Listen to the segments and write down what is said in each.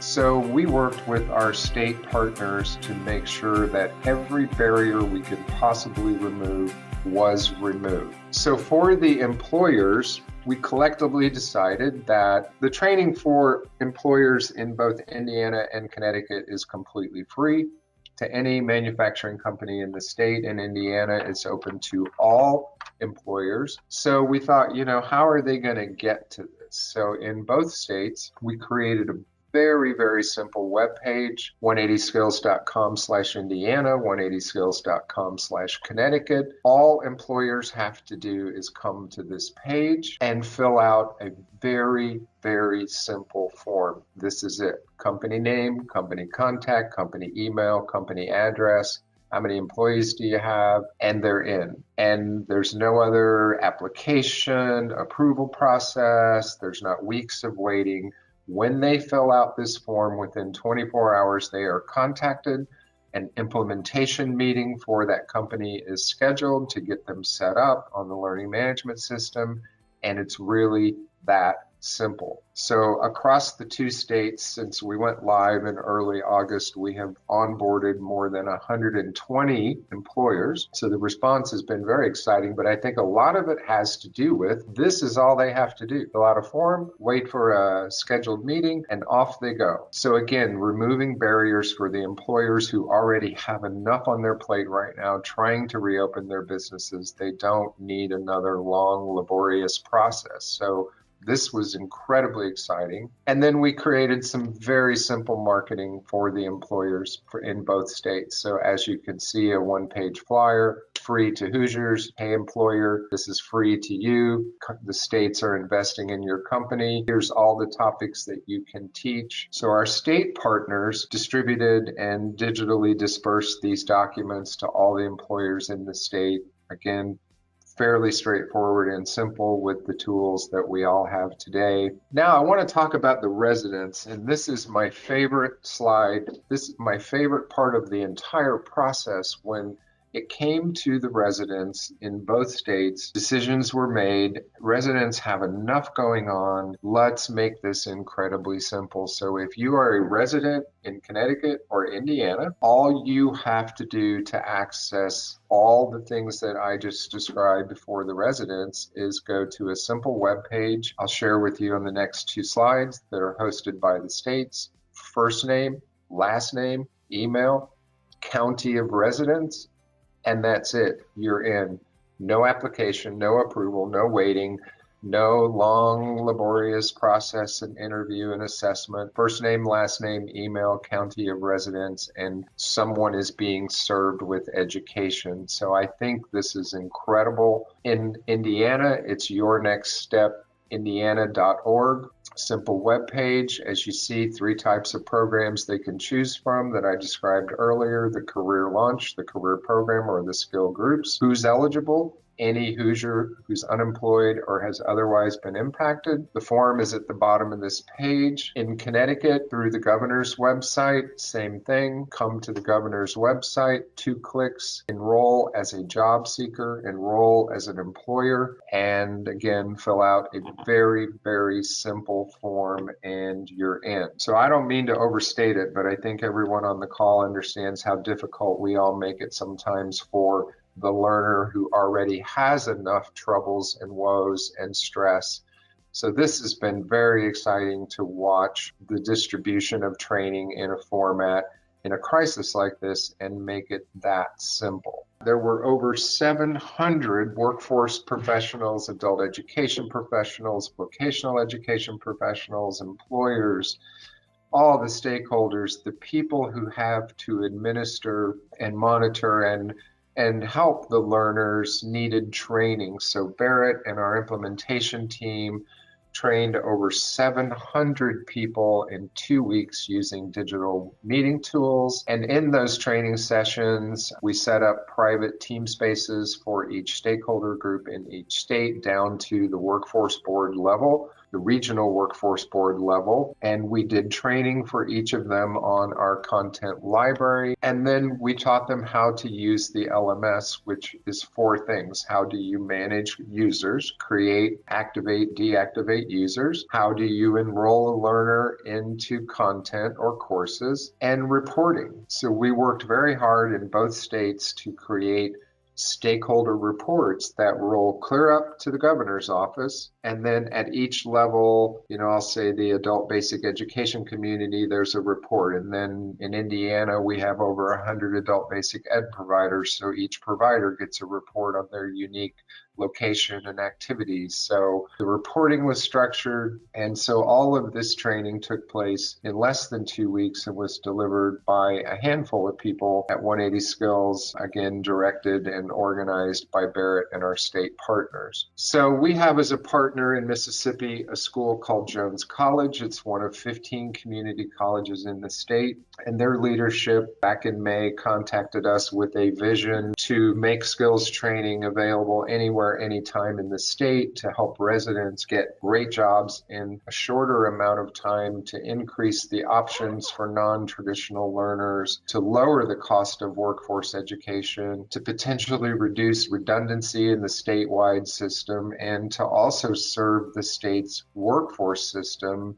So we worked with our state partners to make sure that every barrier we could possibly remove was removed. So for the employers, we collectively decided that the training for employers in both Indiana and Connecticut is completely free. To any manufacturing company in the state, and Indiana is open to all employers. So we thought, how are they going to get to this? So in both states, we created a very, very simple web page, 180skills.com/Indiana, 180skills.com/Connecticut. All employers have to do is come to this page and fill out a very, very simple form. This is it. Company name, company contact, company email, company address. How many employees do you have? And they're in. And there's no other application, approval process. There's not weeks of waiting. When they fill out this form, within 24 hours, they are contacted. An implementation meeting for that company is scheduled to get them set up on the learning management system. And it's really that simple. So across the two states, since we went live in early August, we have onboarded more than 120 employers. So the response has been very exciting, but I think a lot of it has to do with this is all they have to do. Fill out a form, wait for a scheduled meeting, and off they go. So again, removing barriers for the employers who already have enough on their plate right now trying to reopen their businesses. They don't need another long, laborious process. So this was incredibly exciting. And then we created some very simple marketing for the employers in both states. So as you can see, a one-page flyer, free to Hoosiers. Hey, employer, this is free to you. The states are investing in your company. Here's all the topics that you can teach. So our state partners distributed and digitally dispersed these documents to all the employers in the state. Again, fairly straightforward and simple with the tools that we all have today. Now I want to talk about the residents, and this is my favorite slide. This is my favorite part of the entire process. When it came to the residents in both states, decisions were made. Residents have enough going on. Let's make this incredibly simple. So if you are a resident in Connecticut or Indiana, all you have to do to access all the things that I just described for the residents is go to a simple web page. I'll share with you on the next two slides that are hosted by the states. First name, last name, email, county of residence, and that's it. You're in. No application, no approval, no waiting, no long, laborious process and interview and assessment. First name, last name, email, county of residence, and someone is being served with education. So I think this is incredible. In Indiana, it's Your Next Step, indiana.org. Simple web page. As you see, 3 types of programs they can choose from that I described earlier: the career launch, the career program, or the skill groups. Who's eligible? Any Hoosier who's unemployed or has otherwise been impacted. The form is at the bottom of this page. In Connecticut, through the governor's website, same thing. Come to the governor's website, 2 clicks, enroll as a job seeker, enroll as an employer, and again, fill out a very, very simple form and you're in. So I don't mean to overstate it, but I think everyone on the call understands how difficult we all make it sometimes for the learner who already has enough troubles and woes and stress. So this has been very exciting to watch the distribution of training in a format in a crisis like this and make it that simple. There were over 700 workforce professionals, adult education professionals, vocational education professionals, employers, all the stakeholders, the people who have to administer and monitor and help the learners needed training. So Barrett and our implementation team trained over 700 people in 2 weeks using digital meeting tools. And in those training sessions, we set up private team spaces for each stakeholder group in each state down to the workforce board level. the regional workforce board level. And we did training for each of them on our content library. And then we taught them how to use the LMS, which is 4 things. How do you manage users, create, activate, deactivate users? How do you enroll a learner into content or courses? And reporting. So we worked very hard in both states to create stakeholder reports that roll clear up to the governor's office. And then at each level, I'll say the adult basic education community, there's a report. And then in Indiana, we have over 100 adult basic ed providers. So each provider gets a report on their unique location and activities. So the reporting was structured. And so all of this training took place in less than 2 weeks and was delivered by a handful of people at 180 Skills, again, directed and organized by Barrett and our state partners. So we have as a partner in Mississippi a school called Jones College. It's one of 15 community colleges in the state. And their leadership back in May contacted us with a vision to make skills training available anywhere, anytime in the state to help residents get great jobs in a shorter amount of time, to increase the options for non-traditional learners, to lower the cost of workforce education, to potentially reduce redundancy in the statewide system, and to also serve the state's workforce system,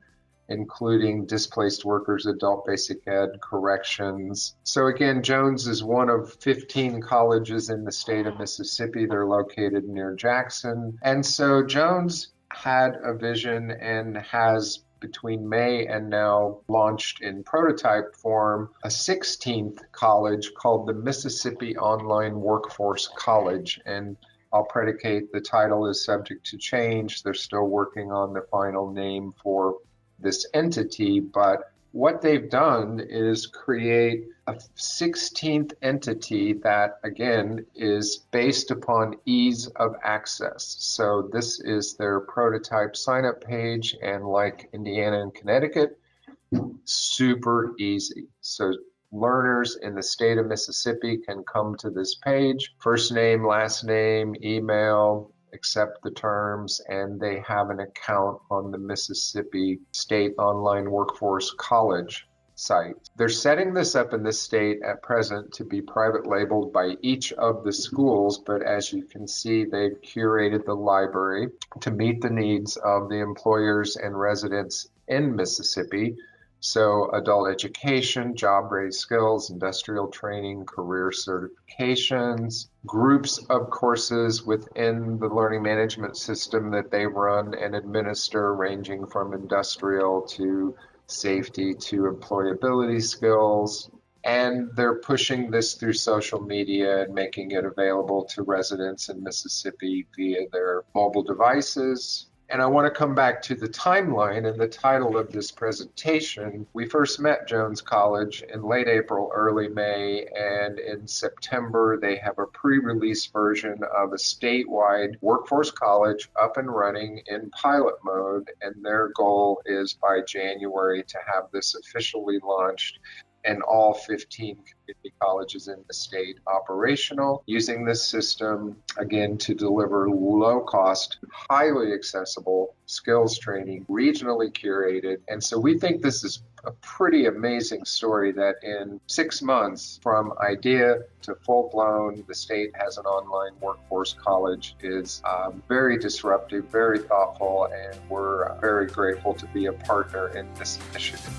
including displaced workers, adult basic ed, corrections. So again, Jones is one of 15 colleges in the state of Mississippi. They're located near Jackson. And so Jones had a vision and has, between May and now, launched in prototype form a 16th college called the Mississippi Online Workforce College. And I'll predicate the title is subject to change. They're still working on the final name for this entity, but what they've done is create a 16th entity that, again, is based upon ease of access. So this is their prototype sign-up page, and like Indiana and Connecticut, super easy. So learners in the state of Mississippi can come to this page, first name, last name, email, accept the terms, and they have an account on the Mississippi State Online Workforce College site. They're setting this up in the state at present to be private labeled by each of the schools, but as you can see, they've curated the library to meet the needs of the employers and residents in Mississippi. So adult education, job-ready skills, industrial training, career certifications, groups of courses within the learning management system that they run and administer, ranging from industrial to safety to employability skills. And they're pushing this through social media and making it available to residents in Mississippi via their mobile devices. And I want to come back to the timeline and the title of this presentation. We first met Jones College in late April, early May, and in September they have a pre-release version of a statewide workforce college up and running in pilot mode, and their goal is by January to have this officially launched and all 15 community colleges in the state operational, using this system, again, to deliver low-cost, highly accessible skills training, regionally curated. And so we think this is a pretty amazing story that in 6 months, from idea to full-blown, the state has an online workforce college is very disruptive, very thoughtful, and we're very grateful to be a partner in this initiative.